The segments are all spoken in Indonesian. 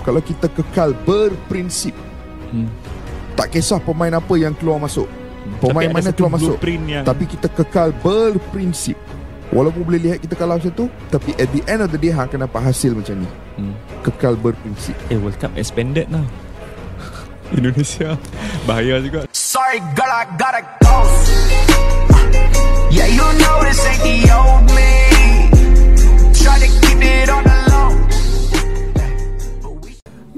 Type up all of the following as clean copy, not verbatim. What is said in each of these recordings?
kalau kita kekal berprinsip, tak kisah pemain apa yang keluar masuk, pemain mana keluar masuk, tapi kita kekal berprinsip. Walaupun boleh lihat kita kalah macam tu, tapi at the end of the day hang akan dapat hasil macam ni. Kekal berprinsip. World Cup expanded now. Indonesia bahaya juga. Sorry girl, I gotta go. Yeah, you know this ain't the old me. Try to keep it on the low.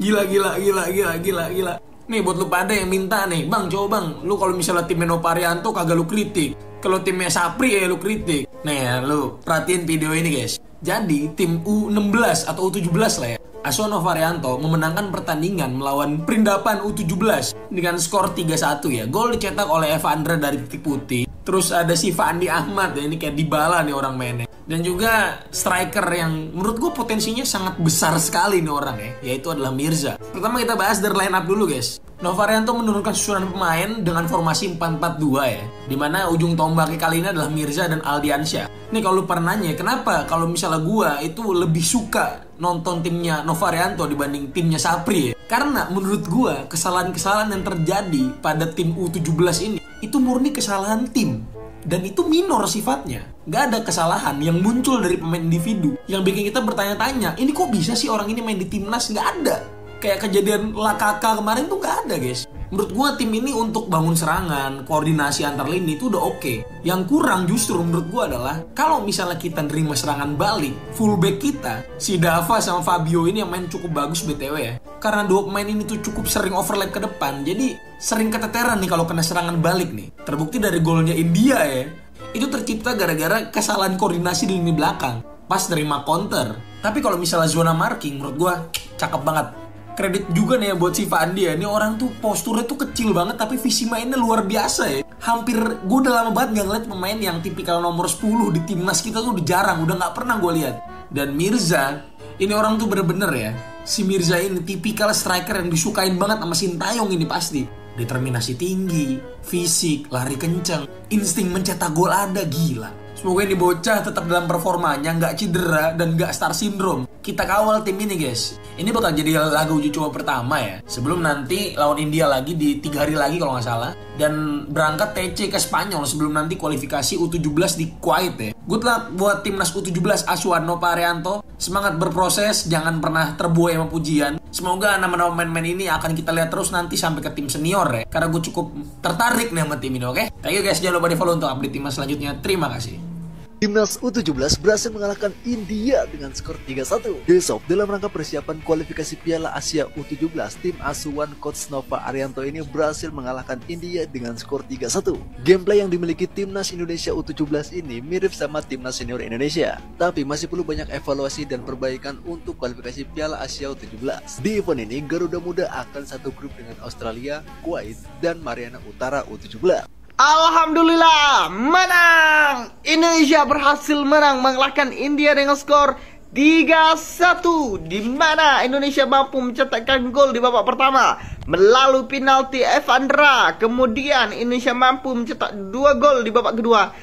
Gila. Nih buat lu pada yang minta nih, Bang, coba Bang, lu kalau misalnya timnya Nova Arianto kagak lu kritik. Kalau timnya Sapri ya lu kritik. Nih ya, lu perhatiin video ini guys. Jadi tim U16 atau U17 lah ya, Asuhan Nova Arianto memenangkan pertandingan melawan Perindapan U17 dengan skor 3-1 ya. Gol dicetak oleh Evandra dari titik putih. Terus ada si Fandi Ahmad ya, ini kayak Dybala nih orang mainnya. Dan juga striker yang menurut gue potensinya sangat besar sekali nih orang ya, yaitu adalah Mirza. Pertama kita bahas dari line up dulu guys. Nova Arianto menurunkan susunan pemain dengan formasi 4-4-2 ya, dimana ujung tombaknya kali ini adalah Mirza dan Aldiansyah. Nih kalau lu pernah nanya kenapa kalau misalnya gua itu lebih suka nonton timnya Nova Arianto dibanding timnya Sapri ya? Karena menurut gua kesalahan-kesalahan yang terjadi pada tim U17 ini itu murni kesalahan tim. Dan itu minor sifatnya. Gak ada kesalahan yang muncul dari pemain individu yang bikin kita bertanya-tanya, ini kok bisa sih orang ini main di timnas? Gak ada. Kayak kejadian Lakaka kemarin tuh gak ada guys. Menurut gue tim ini untuk bangun serangan, koordinasi antar lini itu udah oke. Yang kurang justru menurut gue adalah kalau misalnya kita nerima serangan balik, fullback kita, si Dava sama Fabio ini yang main cukup bagus BTW ya. Karena dua pemain ini tuh cukup sering overlap ke depan, jadi sering keteteran nih kalau kena serangan balik nih. Terbukti dari golnya India ya, itu tercipta gara-gara kesalahan koordinasi di lini belakang pas nerima counter. Tapi kalau misalnya zona marking menurut gue cakep banget. Kredit juga nih ya buat si Fandi ya. Ini orang tuh posturnya tuh kecil banget tapi visi mainnya luar biasa ya. Hampir gue udah lama banget gak ngeliat pemain yang tipikal nomor 10 di timnas kita tuh udah jarang, udah gak pernah gue lihat. Dan Mirza, ini orang tuh bener-bener ya, si Mirza ini tipikal striker yang disukain banget sama Sintayong ini pasti. Determinasi tinggi, fisik, lari kenceng, insting mencetak gol ada, gila. Semoga ini bocah tetap dalam performanya, nggak cedera dan nggak star syndrome. Kita kawal tim ini guys. Ini bakal jadi laga uji coba pertama ya, sebelum nanti lawan India lagi di 3 hari lagi kalau nggak salah. Dan berangkat TC ke Spanyol sebelum nanti kualifikasi U17 di Kuwait ya. Good luck buat timnas U17 asuhan Nova Arianto. Semangat berproses, jangan pernah terbuai sama pujian. Semoga nama-nama pemain-pemain ini akan kita lihat terus nanti sampai ke tim senior ya. Karena gue cukup tertarik nih sama tim ini, oke? Thank you guys, jangan lupa di follow untuk update timnas selanjutnya. Terima kasih. Timnas U17 berhasil mengalahkan India dengan skor 3-1. Besok dalam rangka persiapan kualifikasi Piala Asia U17, tim asuhan Coach Nova Arianto ini berhasil mengalahkan India dengan skor 3-1. Gameplay yang dimiliki Timnas Indonesia U17 ini mirip sama Timnas Senior Indonesia, tapi masih perlu banyak evaluasi dan perbaikan untuk kualifikasi Piala Asia U17. Di event ini, Garuda Muda akan satu grup dengan Australia, Kuwait, dan Mariana Utara U17. Alhamdulillah, menang! Indonesia berhasil menang mengalahkan India dengan skor 3-1, di mana Indonesia mampu mencetakkan gol di babak pertama melalui penalti Evandra. Kemudian Indonesia mampu mencetak 2 gol di babak kedua.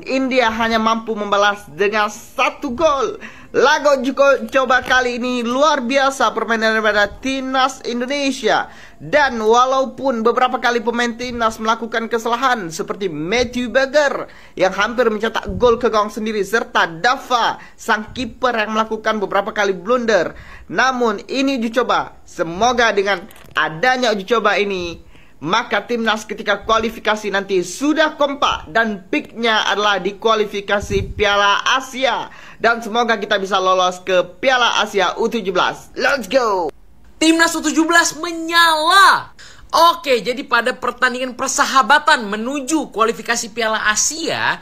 India hanya mampu membalas dengan 1 gol. Laga coba kali ini luar biasa permainan daripada timnas Indonesia. Dan walaupun beberapa kali pemain timnas melakukan kesalahan seperti Matthew Berger yang hampir mencetak gol ke gawang sendiri, serta Dava sang kiper yang melakukan beberapa kali blunder, namun ini uji coba. Semoga dengan adanya uji coba ini, maka timnas ketika kualifikasi nanti sudah kompak dan peaknya adalah di kualifikasi Piala Asia. Dan semoga kita bisa lolos ke Piala Asia U17. Let's go! Timnas U17 menyala. Oke, jadi pada pertandingan persahabatan menuju kualifikasi Piala Asia,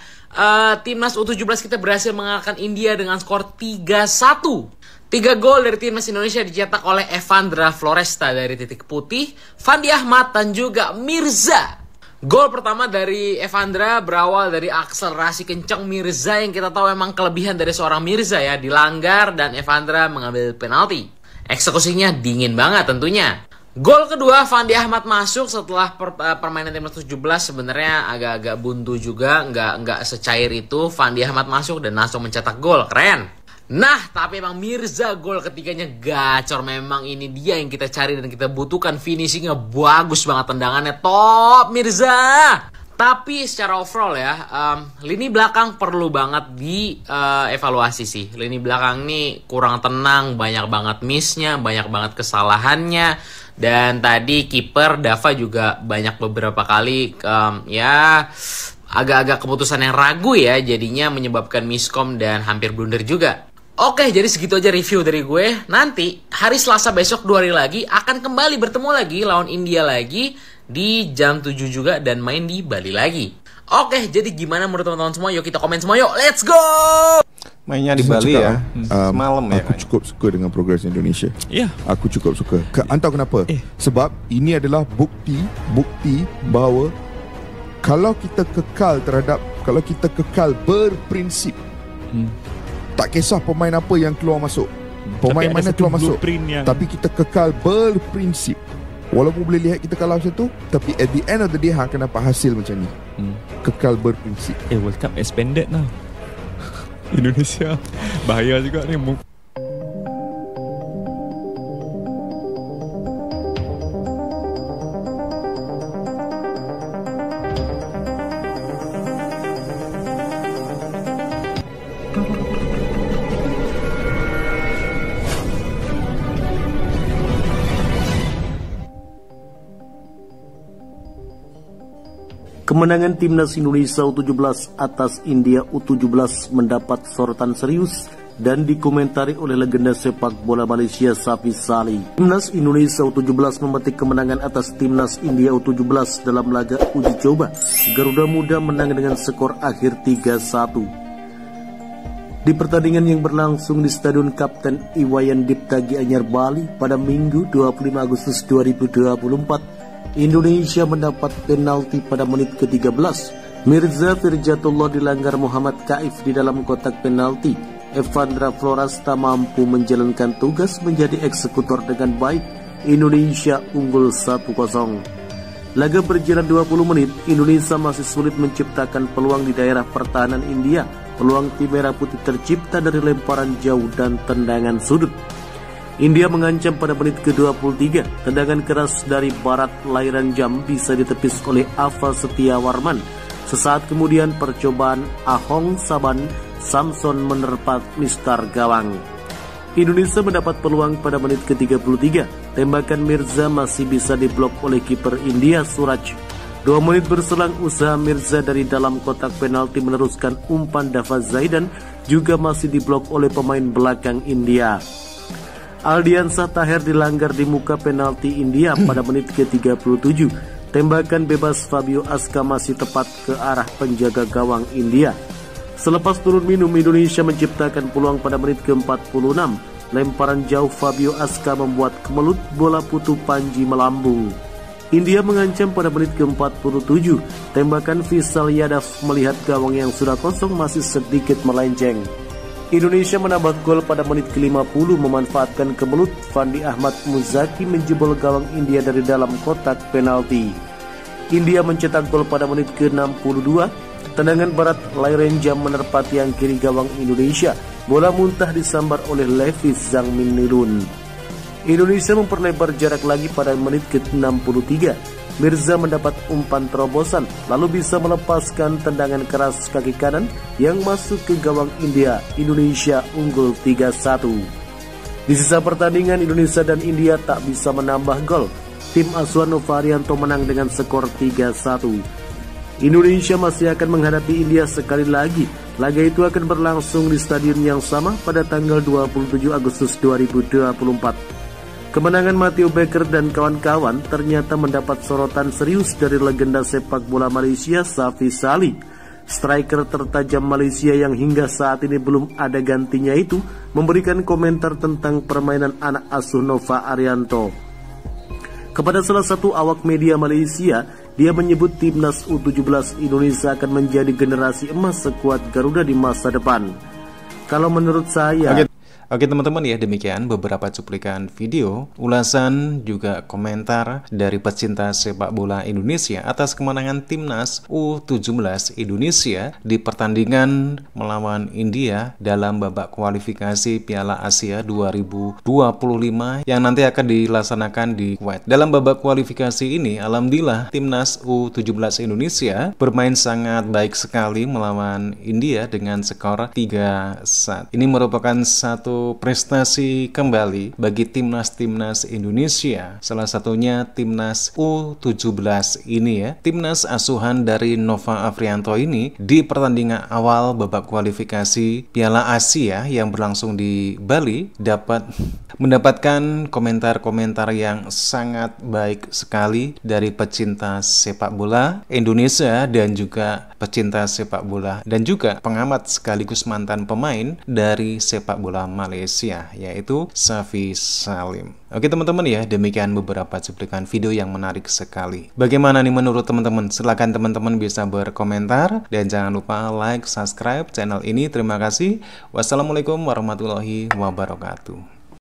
Timnas U17 kita berhasil mengalahkan India dengan skor 3-1. 3 gol dari Timnas Indonesia dicetak oleh Evandra Floresta dari titik putih, Fandi Ahmad, dan juga Mirza. Gol pertama dari Evandra berawal dari akselerasi kencang Mirza yang kita tahu memang kelebihan dari seorang Mirza ya, dilanggar dan Evandra mengambil penalti. Eksekusinya dingin banget tentunya. Gol kedua Fandi Ahmad masuk setelah permainan timnas 17 sebenarnya agak-agak buntu juga, nggak secair itu. Fandi Ahmad masuk dan langsung mencetak gol, keren. Nah, tapi emang Mirza gol ketiganya gacor. Memang ini dia yang kita cari dan kita butuhkan. Finishingnya bagus banget, tendangannya top Mirza. Tapi secara overall ya, lini belakang perlu banget dievaluasi sih. Lini belakang nih kurang tenang, banyak banget missnya, banyak banget kesalahannya. Dan tadi kiper Dava juga banyak beberapa kali ya agak-agak keputusan yang ragu ya, jadinya menyebabkan miskom dan hampir blunder juga. Oke, jadi segitu aja review dari gue. Nanti hari Selasa besok 2 hari lagi akan kembali bertemu lagi lawan India lagi di jam 7 juga dan main di Bali lagi. Oke, jadi gimana menurut teman-teman semua? Yuk kita komen semua yuk. Let's go! Mainnya di Bali ya, semalam ya. Aku cukup suka dengan progres Indonesia. Ya. Aku cukup suka. Entah kenapa. Sebab ini adalah bukti bahawa kalau kita kekal berprinsip, tak kisah pemain apa yang keluar masuk, pemain mana keluar masuk, tapi kita kekal berprinsip. Walaupun boleh lihat kita kalah macam tu, tapi at the end of the day akan dapat hasil macam ni. Kekal berprinsip. World Cup expanded now. Indonesia bahaya juga ni. Kemenangan Timnas Indonesia U17 atas India U17 mendapat sorotan serius dan dikomentari oleh legenda sepak bola Malaysia Safi Salih. Timnas Indonesia U17 memetik kemenangan atas Timnas India U17 dalam laga uji coba. Garuda Muda menang dengan skor akhir 3-1. Di pertandingan yang berlangsung di Stadion Kapten Iwayan Dipta Gianyar Bali pada Minggu 25 Agustus 2024, Indonesia mendapat penalti pada menit ke-13. Mirza Firjatullah dilanggar Muhammad Kaif di dalam kotak penalti. Evandra Floras tak mampu menjalankan tugas menjadi eksekutor dengan baik. Indonesia unggul 1-0. Laga berjalan 20 menit, Indonesia masih sulit menciptakan peluang di daerah pertahanan India. Peluang tim merah putih tercipta dari lemparan jauh dan tendangan sudut. India mengancam pada menit ke-23. Tendangan keras dari Barat Lairan Jam bisa ditepis oleh Ava Setiawarman. Sesaat kemudian percobaan Ahong Saban Samson menerpa mistar gawang. Indonesia mendapat peluang pada menit ke-33. Tembakan Mirza masih bisa diblok oleh kiper India Suraj. 2 menit berselang usaha Mirza dari dalam kotak penalti meneruskan umpan Dava Zaidan juga masih diblok oleh pemain belakang India. Aldiansa Taher dilanggar di muka penalti India pada menit ke-37. Tembakan bebas Fabio Aska masih tepat ke arah penjaga gawang India. Selepas turun minum, Indonesia menciptakan peluang pada menit ke-46. Lemparan jauh Fabio Aska membuat kemelut bola putu Panji melambung. India mengancam pada menit ke-47. Tembakan Faisal Yadav melihat gawang yang sudah kosong masih sedikit melenceng. Indonesia menambah gol pada menit ke-50 memanfaatkan kemelut Fandi Ahmad Muzaki menjebol gawang India dari dalam kotak penalti. India mencetak gol pada menit ke-62. Tendangan Barat Lairan Jam menerpa tiang kiri gawang Indonesia. Bola muntah disambar oleh Levis Zhangmin Nirun. Indonesia memperlebar jarak lagi pada menit ke-63. Mirza mendapat umpan terobosan, lalu bisa melepaskan tendangan keras kaki kanan yang masuk ke gawang India. Indonesia unggul 3-1. Di sisa pertandingan, Indonesia dan India tak bisa menambah gol. Tim asuhan Nova Arianto menang dengan skor 3-1. Indonesia masih akan menghadapi India sekali lagi. Laga itu akan berlangsung di stadion yang sama pada tanggal 27 Agustus 2024. Kemenangan Mathew Baker dan kawan-kawan ternyata mendapat sorotan serius dari legenda sepak bola Malaysia Safi Salih. Striker tertajam Malaysia yang hingga saat ini belum ada gantinya itu memberikan komentar tentang permainan anak asuh Nova Arianto. Kepada salah satu awak media Malaysia, dia menyebut Timnas U17 Indonesia akan menjadi generasi emas sekuat Garuda di masa depan. Kalau menurut saya... Oke teman-teman ya, demikian beberapa cuplikan video, ulasan juga komentar dari pecinta sepak bola Indonesia atas kemenangan timnas U17 Indonesia di pertandingan melawan India dalam babak kualifikasi Piala Asia 2025 yang nanti akan dilaksanakan di Kuwait. Dalam babak kualifikasi ini, alhamdulillah timnas U17 Indonesia bermain sangat baik sekali melawan India dengan skor 3-1. Ini merupakan satu prestasi kembali bagi timnas Indonesia, salah satunya timnas U17 ini ya. Timnas asuhan dari Nova Afrianto ini di pertandingan awal babak kualifikasi Piala Asia yang berlangsung di Bali dapat mendapatkan komentar-komentar yang sangat baik sekali dari pecinta sepak bola Indonesia dan juga pecinta sepak bola dan juga pengamat sekaligus mantan pemain dari sepak bola Malaysia, yaitu Safi Salim. Oke teman-teman ya, demikian beberapa cuplikan video yang menarik sekali. Bagaimana nih menurut teman-teman? Silahkan teman-teman bisa berkomentar dan jangan lupa like, subscribe channel ini. Terima kasih. Wassalamualaikum warahmatullahi wabarakatuh.